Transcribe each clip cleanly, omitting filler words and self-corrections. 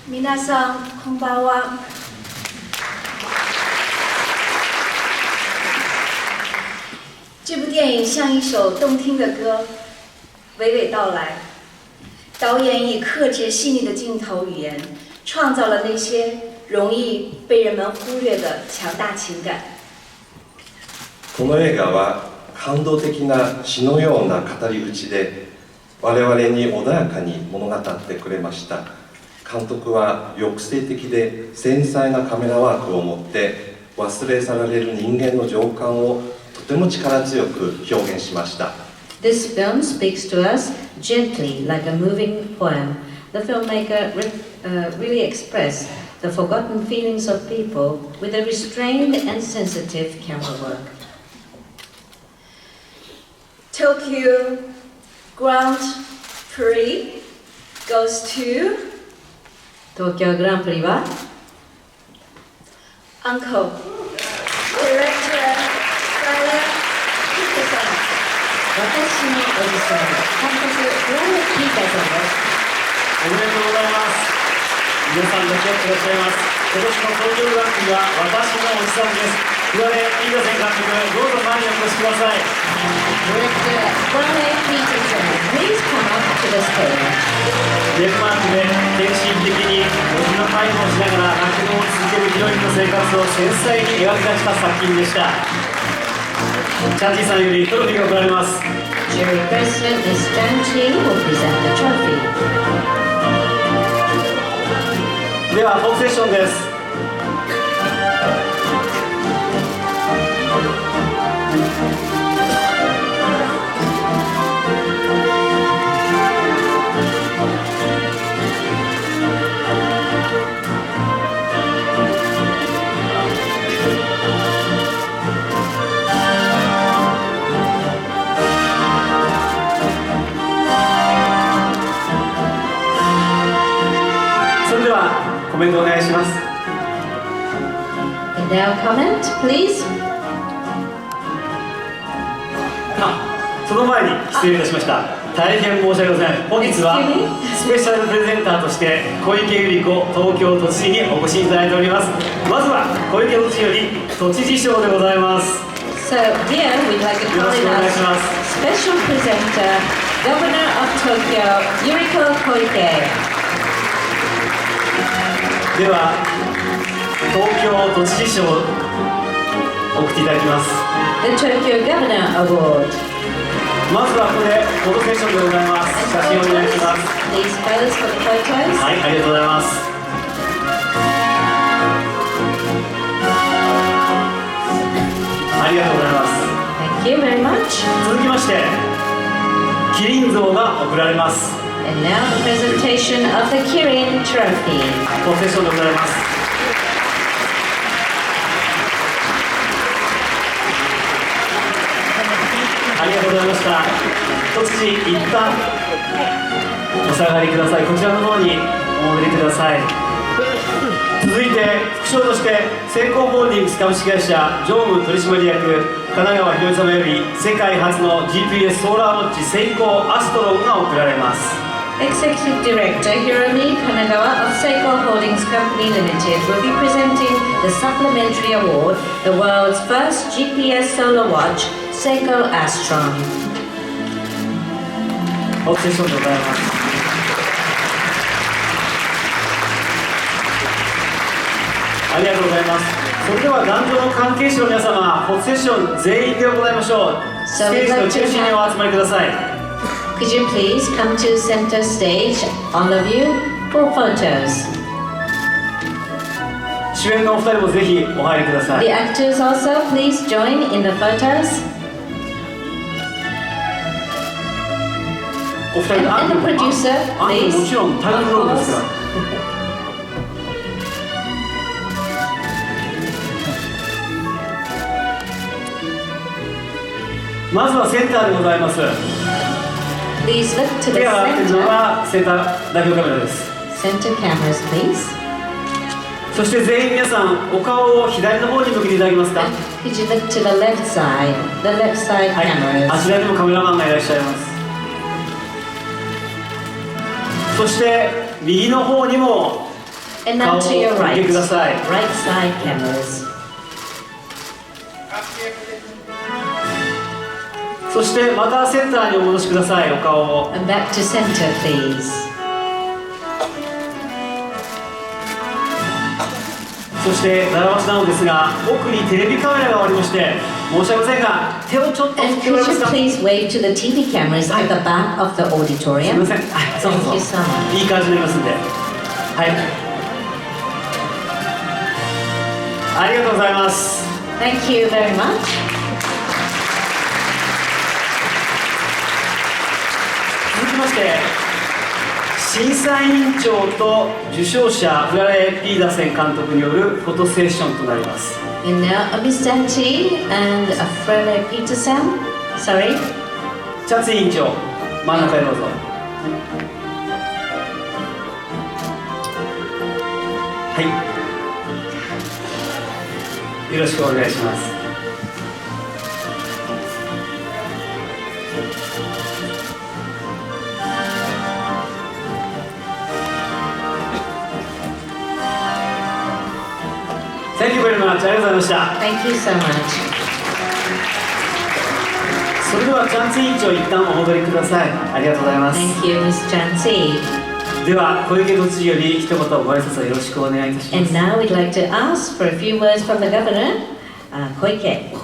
皆さんこんばんは。这部电影像一首动听的歌，娓娓道来。导演以克制细腻的镜头语言，创造了那些容易被人们忽略的强大情感。この映画は感動的な詩のような語り口で我々に穏やかに物語ってくれました。監督は抑制的で繊細なカメラワークを持って忘れ去られる人間の情感をとても力強く表現しました。 This film speaks to us gently like a moving poem. The filmmaker really expressed the forgotten feelings of people with a restrained and sensitive camera work. Tokyo Grand Prix goes to 東京グランプリは Onkel Director Flaler Peterson。 私のおじさん、監督フラレピーダセンです。おめでとうございます。皆さん立ち会っていらっしゃいます。今年の東京グランプリは私のおじさんです。フラレピーダセン監督、どうぞ前にお越しください。Director Flaler Peterson, please come up to the stage. デンマークで献身的におじの介護をしながら酪農を続けるヒロインの生活を繊細に描き出した作品でした。チャンチーさんよりトロフィーが贈られます。 Jury President Ms. Chan Chi will present the trophy. ではフォークセッションです。コメントお願いします。 And now comment, please. その前に失礼いたしました。大変申し訳ございません。本日はスペシャルプレゼンターとして小池百合子東京都知事にお越しいただいております。まずは小池都知事より都知事賞でございます。 So here we'd like to call in our special presenter, Governor of Tokyo, Yuriko Koike. では東京都知事賞を送っていただきます。 The Tokyo Governor Award. まずはここでフォトセッションでございます。写真をお願いします。 Please pose for the photos. はい、ありがとうございます。ありがとうございます。 Thank you very much. 続きましてキリン像が贈られます。 And now the presentation of the Kirin Trophy. フォトセッションでございます。ありがとうございました。都知事、一旦お下がりください。こちらの方にお戻りください。続いて副賞としてセイコーホールディングス株式会社常務取締役神奈川ひろみ様より世界初の GPS ソーラーウォッチセイコーアストロンが贈られます。 Executive Director Hiromi Kanagawa of Seiko Holdings Company Limited will be presenting the supplementary award, the world's first GPS solar watch, Seiko Astron. フォトセッションでございます。ありがとうございます。それでは壇上の関係者の皆様、フォトセッション全員で行いましょう。ステージの中心にお集まりください。 Could you please come to center stage, all of you, for photos? 主演のお二人もぜひお入りください。 The actors also, please join in the photos. お二人 And the producer, も please. ちろんタイトルロールですから。まずはセンターでございます。 Please look to the 手が上がっているの center. がセンター代表カメラです。 Center cameras, please. そして全員皆さんお顔を左の方に向けていただけますか。 Could you look to the left side? The left side はい、 cameras. あちらにもカメラマンがいらっしゃいます。そして右の方にも And 顔 now を to your 向 right. けください。 Right side cameras. そしてまたセンターにお戻しください、お顔を。 And back to center, please. そして習わしなのですが、奥にテレビカメラがありまして、申し訳ませんが、手をちょっと振 And ってもらえ could ます you か。 please wave to the TV cameras at the back of the すみ auditorium? ません。そうそう Thank you so much. いい感じになりますんで。はい。ありがとうございます。 Thank you very much. 続きまして、審査委員長と受賞者フラレピーダセン監督によるフォトセッションとなります。 And now Miss Danti and Frele Peterson. Sorry. チャツ委員長、真ん中へどうぞ。はい。よろしくお願いします。Thank you very much. ありがとうございました。 Thank you so much. それではチャンツ委員長、一旦お戻りください。ありがとうございます。 Thank you, Miss Chansi. では小池都知事より一言ご挨拶をよろしくお願いいたしま And す。 now we'd like to ask for a few words from the governor, Koike.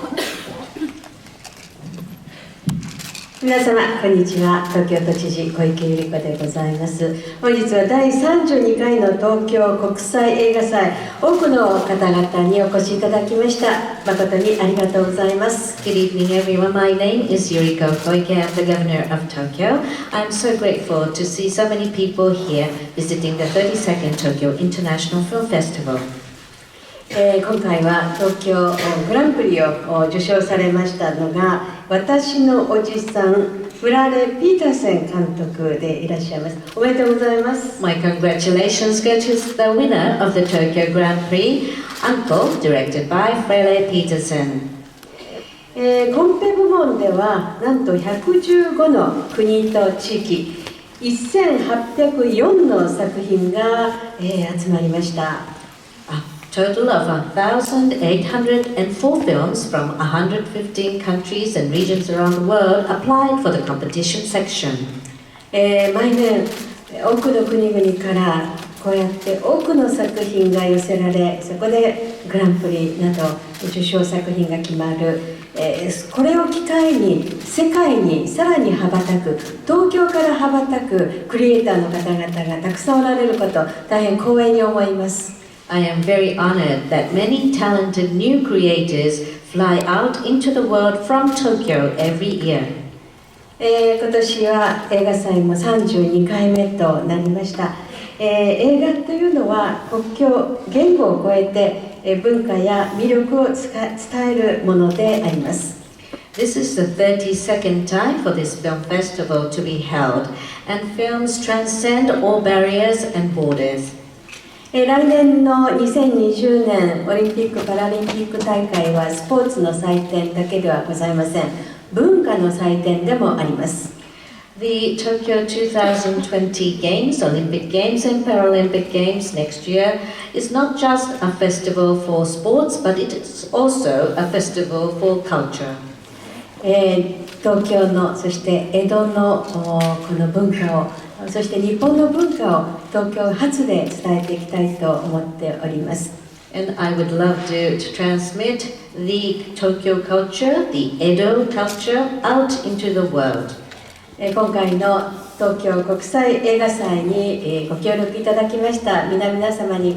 皆様こんにちは。東京都知事小池百合子でございます。本日は第32回の東京国際映画祭、多くの方々にお越しいただきました。誠にありがとうございます。 Good evening, everyone. My name is Yuriko Koike. I'm the governor of Tokyo. I'm so grateful to see so many people here visiting the 32nd Tokyo International Film Festival. 今回は東京グランプリを受賞されましたのが私のおじさんフラレピーダセン監督でいらっしゃいます。おめでとうございます。 My congratulations go to the winner of the Tokyo Grand Prix, Onkel, directed by Frele Peterson. コンペ部門ではなんと115の国と地域1804の作品が、集まりました。 Total of 1,804 films from 115 countries and regions around the world applied for the competition section. 毎年多くの国々からこうやって多くの作品が寄せられ、そこでグランプリなど受賞作品が決まる、これを機会に世界にさらに羽ばたく、東京から羽ばたくクリエイターの方々がたくさんおられること、大変光栄に思います。 I am very honored that many talented new creators fly out into the world from Tokyo every year. 今年は映画祭も32回目となりました。映画というのは国境、言語を超えて文化や魅力を伝えるものであります。 This is the 32nd time for this film festival to be held, and films transcend all barriers and borders. 来年の2020年オリンピック・パラリンピック大会はスポーツの祭典だけではございません。文化の祭典でもあります。 The Tokyo 2020 Games, Olympic Games and Paralympic Games next year is not just a festival for sports, but it is also a festival for culture. 東京のそして江戸のこの文化を、そして日本の文化を東京発で伝えていきたいと思っております。 And I would love to transmit the Tokyo culture, the Edo culture out into the world. 今回の東京国際映画祭にご協力いただきました皆様に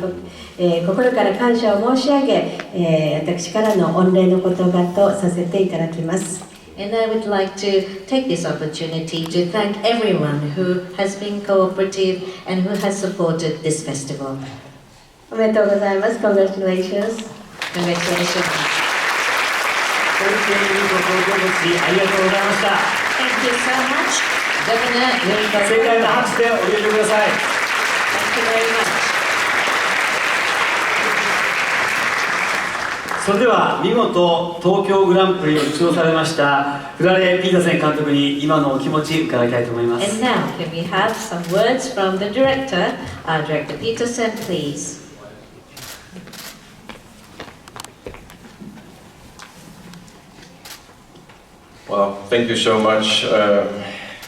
心から感謝を申し上げ、私からの御礼の言葉とさせていただきます。 And I would like to take this opportunity to thank everyone who has been cooperative and who has supported this festival. おめでとうございます。Congratulations. Congratulations. 小池百合子東京都知事、ありがとうございました。 Thank you so much, Governor Yuriko. 盛大な拍手でお入れてください。 Thank you very much. それでは見事東京グランプリを受賞されましたフラレピーダセン監督に今のお気持ち伺いたいと思います。 And now, can we have some words from the director, Director Peterson, please? Well, thank you so much.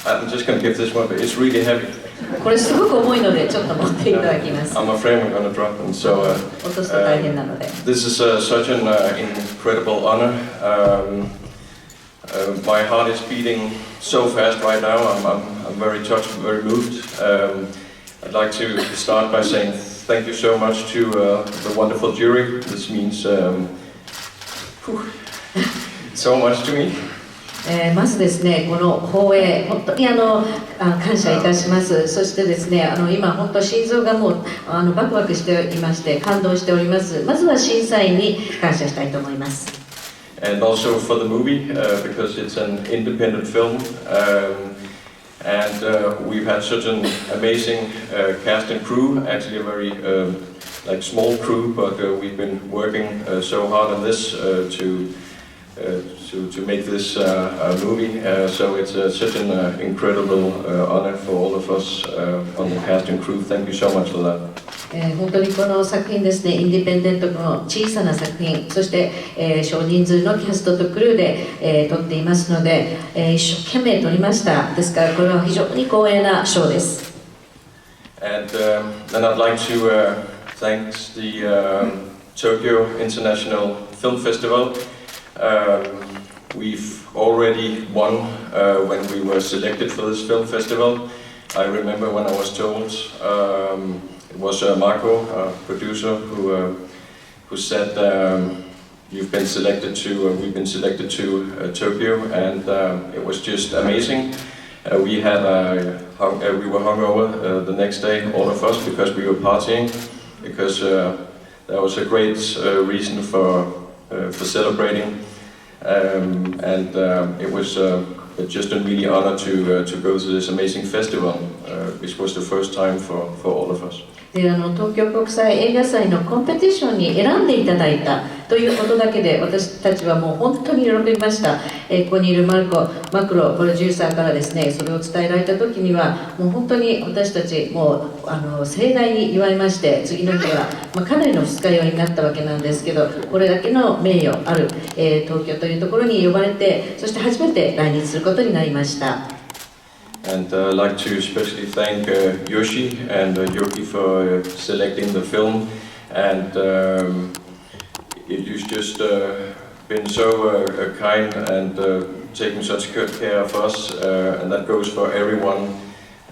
I'm just going to give this one, but it's really heavy. これすごく重いのでちょっと持っていただきます。 I'm afraid we're going to drop them. So 落とすと大変なので。 this is such an incredible honor. My heart is beating so fast right now. I'm very touched, very moved. I'd like to start by saying thank you so much to the wonderful jury. This means so much to me. まずですね、この放映、本当に感謝いたします。そしてですね、今本当心臓がもうバクバクしていまして感動しております。まずは審査員に感謝したいと思います。And also for the movie, because it's an independent film, and we've had such an amazing cast and crew. Actually, a very like small crew, but we've been working so hard on this to make this movie. So it's such an incredible honor for all of us on the cast and crew. Thank you so much for that. 本当にこの作品ですね、インディペンデントの小さな作品、そして、少人数のキャストとクルーで、撮っていますので、一生懸命撮りました。ですからこれは非常に光栄な賞です。And then I'd like to thank the Tokyo International Film Festival. We've already won when we were selected for this film festival. I remember when I was told it was Marco, producer, who said we've been selected to Tokyo, and it was just amazing. We were hungover the next day, all of us, because we were partying, because that was a great reason for celebrating, and it was just a really honor to go to this amazing festival, which was the first time for all of us. で東京国際映画祭のコンペティションに選んでいただいたということだけで私たちはもう本当に喜びました。ここにいるマクロプロデューサーからですね、それを伝えられた時にはもう本当に私たちもう盛大に祝いまして、次の日は、かなりの二日酔いになったわけなんですけど、これだけの名誉ある、東京というところに呼ばれて、そして初めて来日することになりました。And I'd like to especially thank Yoshi and Yoki for selecting the film, and you've just been so kind and taking such good care of us, and that goes for everyone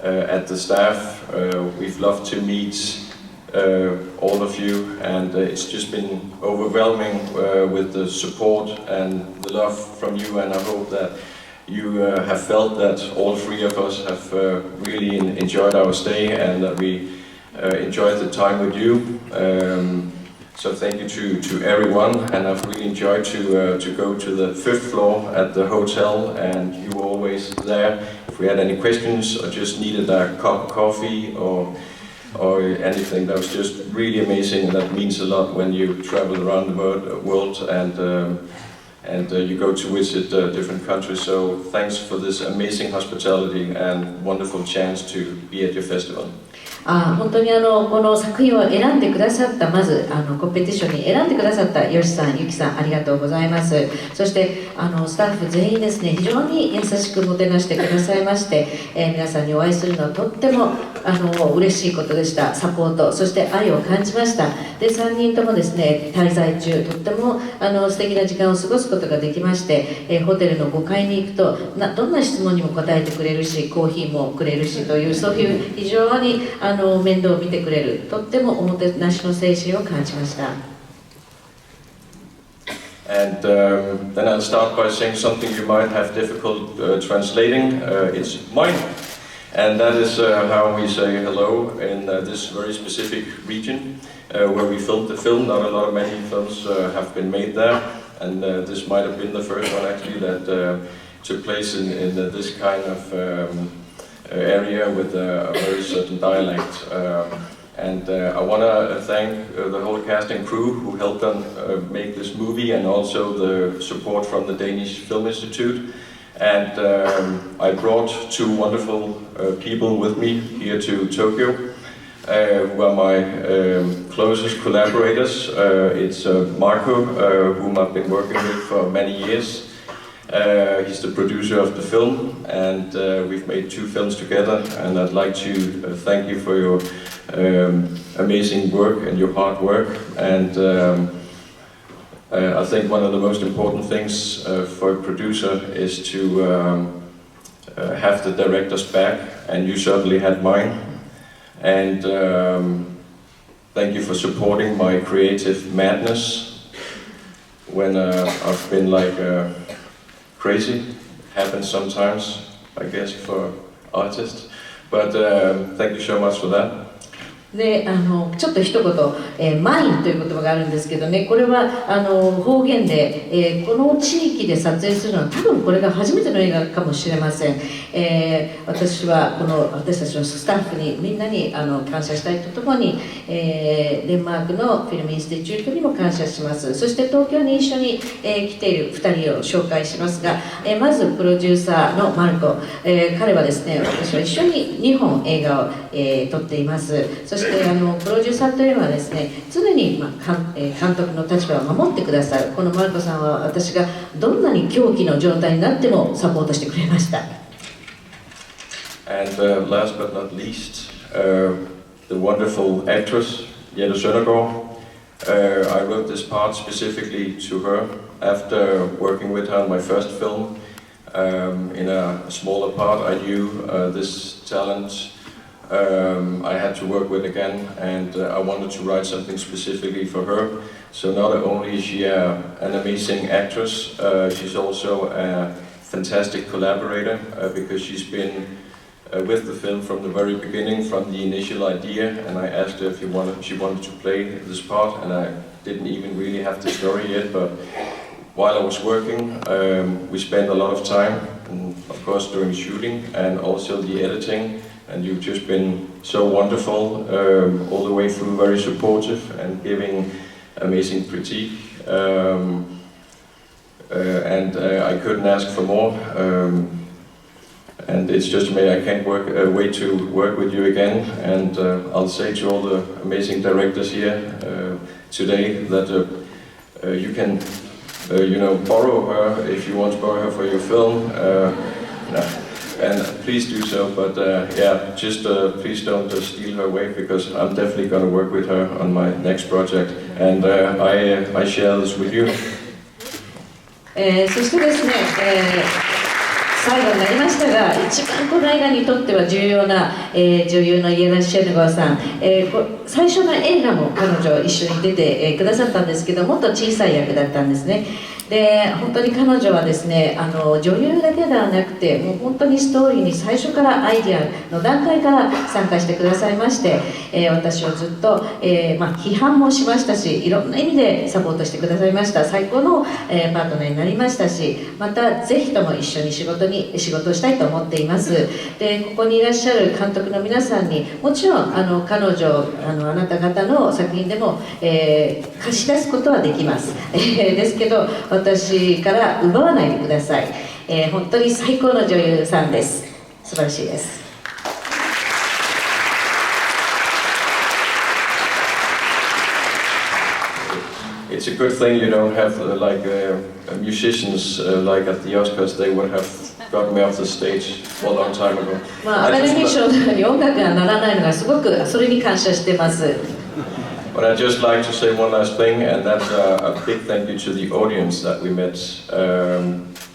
at the staff. We've loved to meet all of you, and it's just been overwhelming with the support and the love from you, and I hope that you have felt that all three of us have really enjoyed our stay, and that we enjoyed the time with you. So thank you to everyone, and I've really enjoyed to go to the 5th floor at the hotel, and you were always there. If we had any questions or just needed a cup of coffee or anything, that was just really amazing, and that means a lot when you travel around the world and you go to visit different countries. So thanks for this amazing hospitality and wonderful chance to be at your festival. 本当にこの作品を選んでくださった、まずコンペティションに選んでくださったヨシさん、ユキさん、ありがとうございます。そしてスタッフ全員ですね、非常に優しくもてなしてくださいまして、皆さんにお会いするのはとっても嬉しいことでした。サポート、そして愛を感じました。で、3人ともですね、滞在中とっても素敵な時間を過ごすことができまして、ホテルの5階に行くとどんな質問にも答えてくれるし、コーヒーもくれるしという、そういう非常に面倒を見てくれる、とってもおもてなしの精神を感じました。And then I'll start by saying something you might have difficult translating. It's mine, and that is how we say hello in this very specific region where we filmed the film. Not a lot of many films have been made there, and this might have been the first one actually that took place in this kind of area with a very certain dialect. And I want to thank the whole cast and crew who helped them make this movie, and also the support from the Danish Film Institute. And I brought two wonderful people with me here to Tokyo, who are my closest collaborators. It's Marco, whom I've been working with for many years. He's the producer of the film, and we've made two films together, and I'd like to thank you for your amazing work and your hard work. And I think one of the most important things for a producer is to have the director's back, and you certainly had mine. And thank you for supporting my creative madness when I've been like crazy. It happens sometimes, I guess, for artists. But thank you so much for that. でちょっと一言、マインという言葉があるんですけどね、これは方言で、この地域で撮影するのは多分これが初めての映画かもしれません。私は私たちのスタッフにみんなに感謝したいとともに、デンマークのフィルムインスティチュートにも感謝します。そして東京に一緒に、来ている2人を紹介しますが、まずプロデューサーのマルコ、彼はですね、私は一緒に2本映画を、撮っています。そしてプロデューサーというのはですね、常に、監督の立場を守ってくださる。このマルコさんは私がどんなに狂気の状態になってもサポートしてくれました。And last but not least, the wonderful actress Jette Søndergaard. I wrote this part specifically to her after working with her on my first film. In a smaller part, I knew this talent I had to work with again, and I wanted to write something specifically for her. So not only is she an amazing actress, she's also a fantastic collaborator, because she's been with the film from the very beginning, from the initial idea, and I asked her if she wanted to play this part, and I didn't even really have the story yet, but while I was working, we spent a lot of time, and of course during shooting and also the editing. And you've just been so wonderful, all the way through, very supportive and giving amazing critique. And I couldn't ask for more. And it's just me, I can't wait to work with you again. And I'll say to all the amazing directors here today that you can, borrow her if you want to borrow her for your film. And please do so, but just please don't steal her away, because I'm definitely going to work with her on my next project, and I share this with you. そしてですね、最後になりましたが、一番この映画にとっては重要な、女優のイエラ・シェヌゴーさん、最初の映画も彼女一緒に出て、くださったんですけど、もっと小さい役だったんですね。で本当に彼女はですね、女優だけではなくて、もう本当にストーリーに最初からアイデアの段階から参加してくださいまして、私をずっと、批判もしましたし、いろんな意味でサポートしてくださいました。最高の、パートナーになりましたし、またぜひとも一緒に仕事をしたいと思っています。でここにいらっしゃる監督の皆さんにもちろん彼女あなた方の作品でも、貸し出すことはできます。ですけど私から奪わないでください。本当に最高の女優さんです。素晴らしいです。It's a good thing you don't have musicians like at the Oscars. They would have got me off the stage a long time ago. アカデミー賞のように音楽がならないのがすごくそれに感謝してます。But I'd just like to say one last thing, and that's a big thank you to the audience that we met,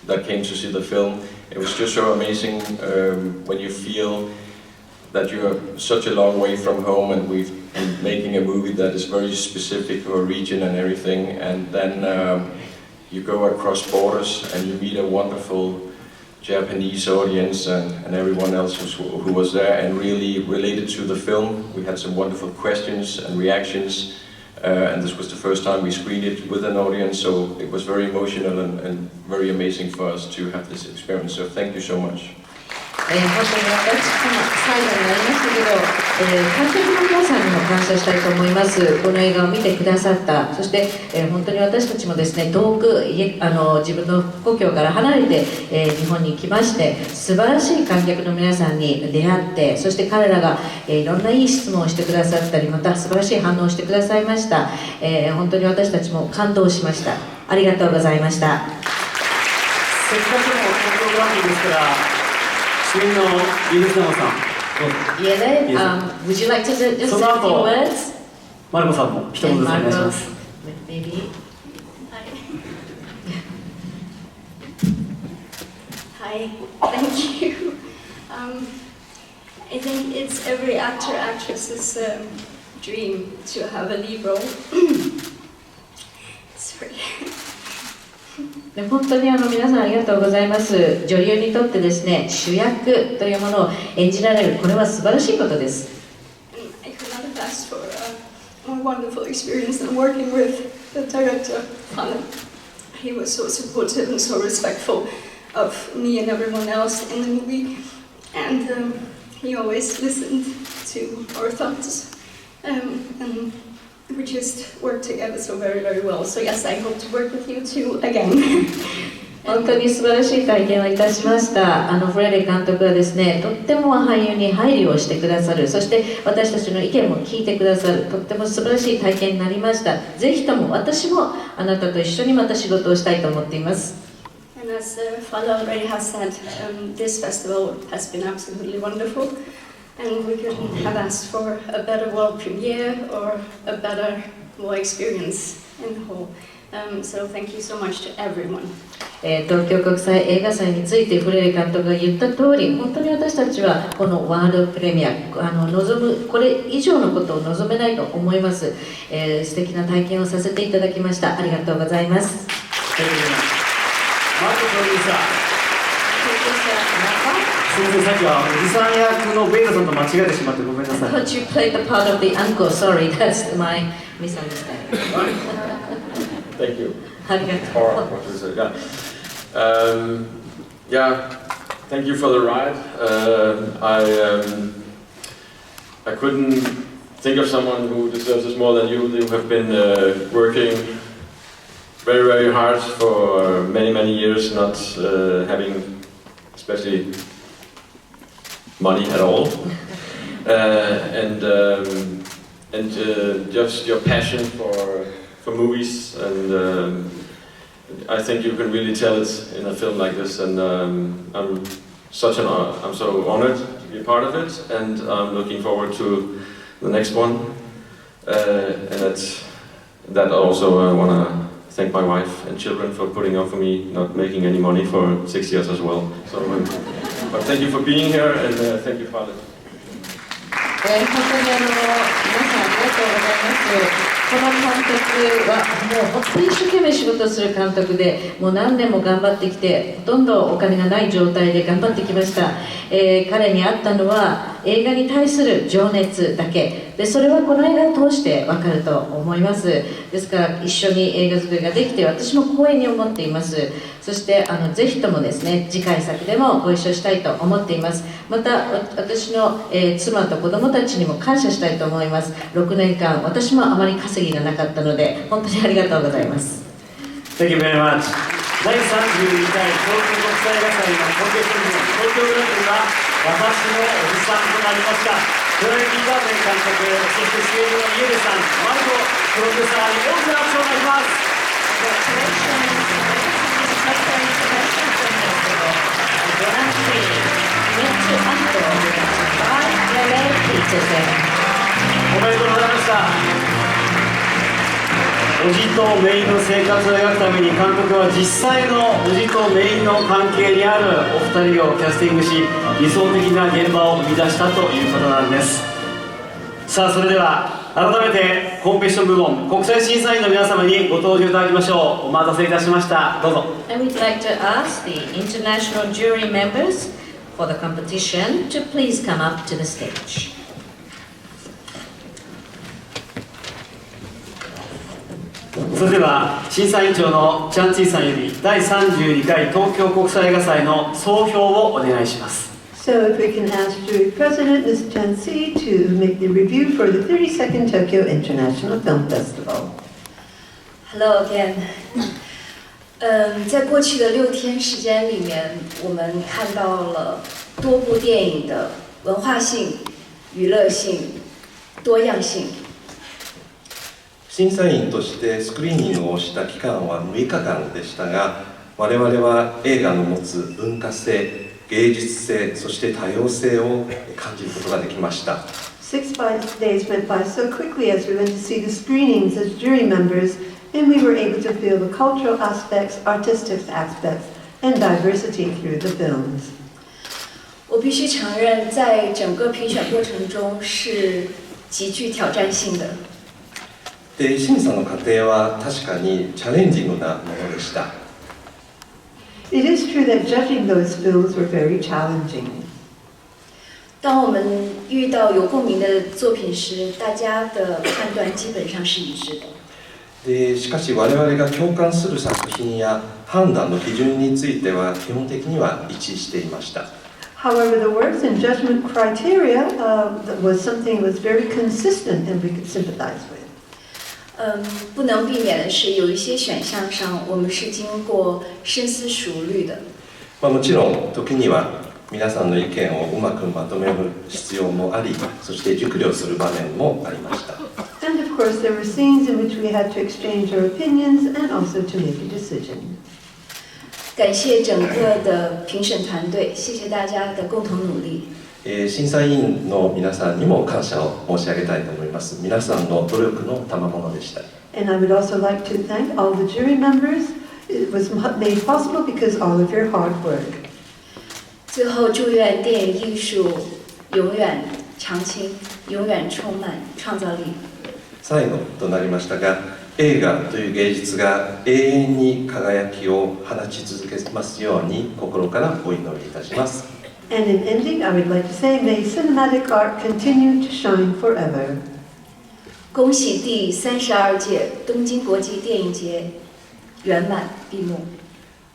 that came to see the film. It was just so amazing when you feel that you're such a long way from home, and we've been making a movie that is very specific for a region and everything, and then you go across borders and you meet a wonderful Japanese audience and everyone else who was there and really related to the film. We had some wonderful questions and reactions, and this was the first time we screened it with an audience, so it was very emotional and very amazing for us to have this experience. So thank you so much. 本当に私も最後になりましたけど、観客の皆さんにも感謝したいと思います。この映画を見てくださった、そして、本当に私たちもですね、遠く自分の故郷から離れて、日本に来まして、素晴らしい観客の皆さんに出会って、そして彼らが、いろんないい質問をしてくださったり、また素晴らしい反応をしてくださいました。本当に私たちも感動しました。ありがとうございました。せっかくの東京グランプリですから、主演のゆずなまさん、Yele, would you like to just say a few words? マルコさんも一言ずつお願いします。Maybe. Hi, thank you. I think it's every actor, actress's dream to have a lead role. Sorry. 本当に皆さんありがとうございます。女優にとってですね、主役というものを演じられる、これは素晴らしいことです。I could not have asked for a more wonderful experience than working with the director. He was so supportive and so respectful of me and everyone else in the movie, and he always listened to our thoughts, and we just worked together so very, very well. So yes, I hope to work with you too again. 本当に素晴らしい体験をいたしました。フラレ監督はですね、とっても俳優に配慮をしてくださる、そして私たちの意見も聞いてくださる、とっても素晴らしい体験になりました。ぜひとも私もあなたと一緒にまた仕事をしたいと思っています。And as Fala already has said, this festival has been absolutely wonderful, and we couldn't have asked for a better world premiere or a better, more experience in the whole. So thank you so much to everyone. 東京国際映画祭についてフレレ監督が言った通り、本当に私たちはこのワールドプレミアこれ以上のことを望めないと思います。素敵な体験をさせていただきました。ありがとうございます。マルコプロデューサー、すみません、さっきはおじさん役のベイタさんと間違えてしまってごめんなさい。But you played the part of the uncle. Sorry, that's my misunderstanding. Thank you. ありがとう。Yeah, thank you for the ride. I couldn't think of someone who deserves this more than you. You have been working very, very hard for many, many years, not having especially money at all, and just your passion for movies, and I think you can really tell it in a film like this, and I'm so honored to be a part of it, and I'm looking forward to the next one, and that also I want to thank my wife and children for putting up for me, not making any money for 6 years as well. So, but thank you for being here, and thank you, Father. 本当に皆さんありがとうございます。この監督はもう本当に一生懸命仕事をする監督で、もう何年も頑張ってきて、ほとんどお金がない状態で頑張ってきました。彼にあったのは映画に対する情熱だけで、それはこの映画を通して分かると思います。ですから一緒に映画作りができて、私も光栄に思っています。そしてぜひともですね、次回作でもご一緒したいと思っています。また私の、妻と子供たちにも感謝したいと思います。6年間私もあまり稼ぎがなかったので、本当にありがとうございます。 Thank you very much. 第32回東京国際映画祭のコンテスト部門東京グランプリは私のおじさんとなりました。フラレピーダセン監督、そして主演のイエレさん、マルコプロデューサーに大きな拍手をお願いします。おめでとうございました。おじと姪の生活を描くために監督は実際のおじと姪の関係にあるお二人をキャスティングし、理想的な現場を生み出したということなんです。さあ、それでは改めてコンペティション部門国際審査員の皆様にご登場いただきましょう。お待たせいたしました。どうぞ。 And we'd like to ask the international jury members for the competition to please come up to the stage. それでは審査委員長のチャンチーさんより第32回東京国際映画祭の総評をお願いします。So if we can ask Jury President Ms. Chansi to make the review for the 32nd Tokyo International Film Festival. Hello again. 在过去的6天时间里面，我们看到了多部电影的文化性、娱乐性、多样性。審査員としてスクリーニングをした期間は6日間でしたが、我々は映画の持つ文化性、芸術性、そして多様性を感じることができました。6 days went by so quickly as we went to see the screenings as jury members, and we were able to feel the cultural aspects, artistic aspects, and diversity through the films. 我必须承认，在整个评选过程中是极具挑战性的。で、審査の過程は確かにチャレンジングなものでした。It is true that judging those films were very challenging. 当我们遇到有共鸣的作品时，大家的判断基本上是一致的。で、しかし我々が共感する作品や判断の基準については基本的には一致していました。However, the words and judgment criteria was something that was very consistent and we could sympathize with. 不能避免的是，有一些选项上我们是经过深思熟虑的。もちろん時には皆さんの意見をうまくまとめる必要もあり、そして熟慮する場面もありました。And of course, there were scenes in which we had to exchange our opinions and also to make a decision. 感谢整个的评审团队，谢谢大家的共同努力。審査員の皆さんにも感謝を申し上げたいと思います。皆さんの努力の賜物でした。And I would also like to thank all the jury members. It was made possible because all of your hard work. 最后，祝愿电影艺术永遠長青，永遠充滿創造力。最後となりましたが、映画という芸術が永遠に輝きを放ち続けますように心からお祈りいたします。And in ending, I would like to say, may cinematic art continue to shine forever. 恭喜第32届東京国際電影節圓滿閉幕。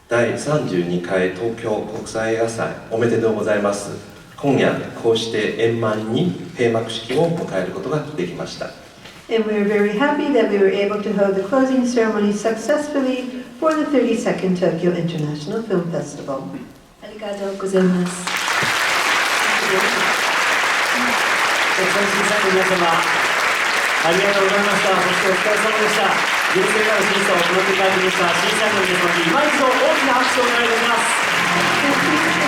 第32回東京国際映画祭おめでとうございます。今夜こうして円満に閉幕式を迎えることができました。And we are very happy that we were able to hold the closing ceremony successfully for the 32nd Tokyo International Film Festival. ありがとうございます。審査員の皆様、ありがとうございました。そしてお疲れ様でした。厳正なる審査を行っていただきました審査員の皆様に今一度大きな拍手をお願いいたします。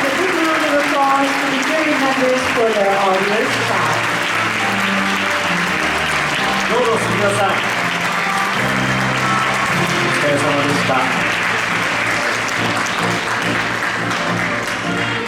A big round of applause to the jury members for their arduous job. どうぞお進みください。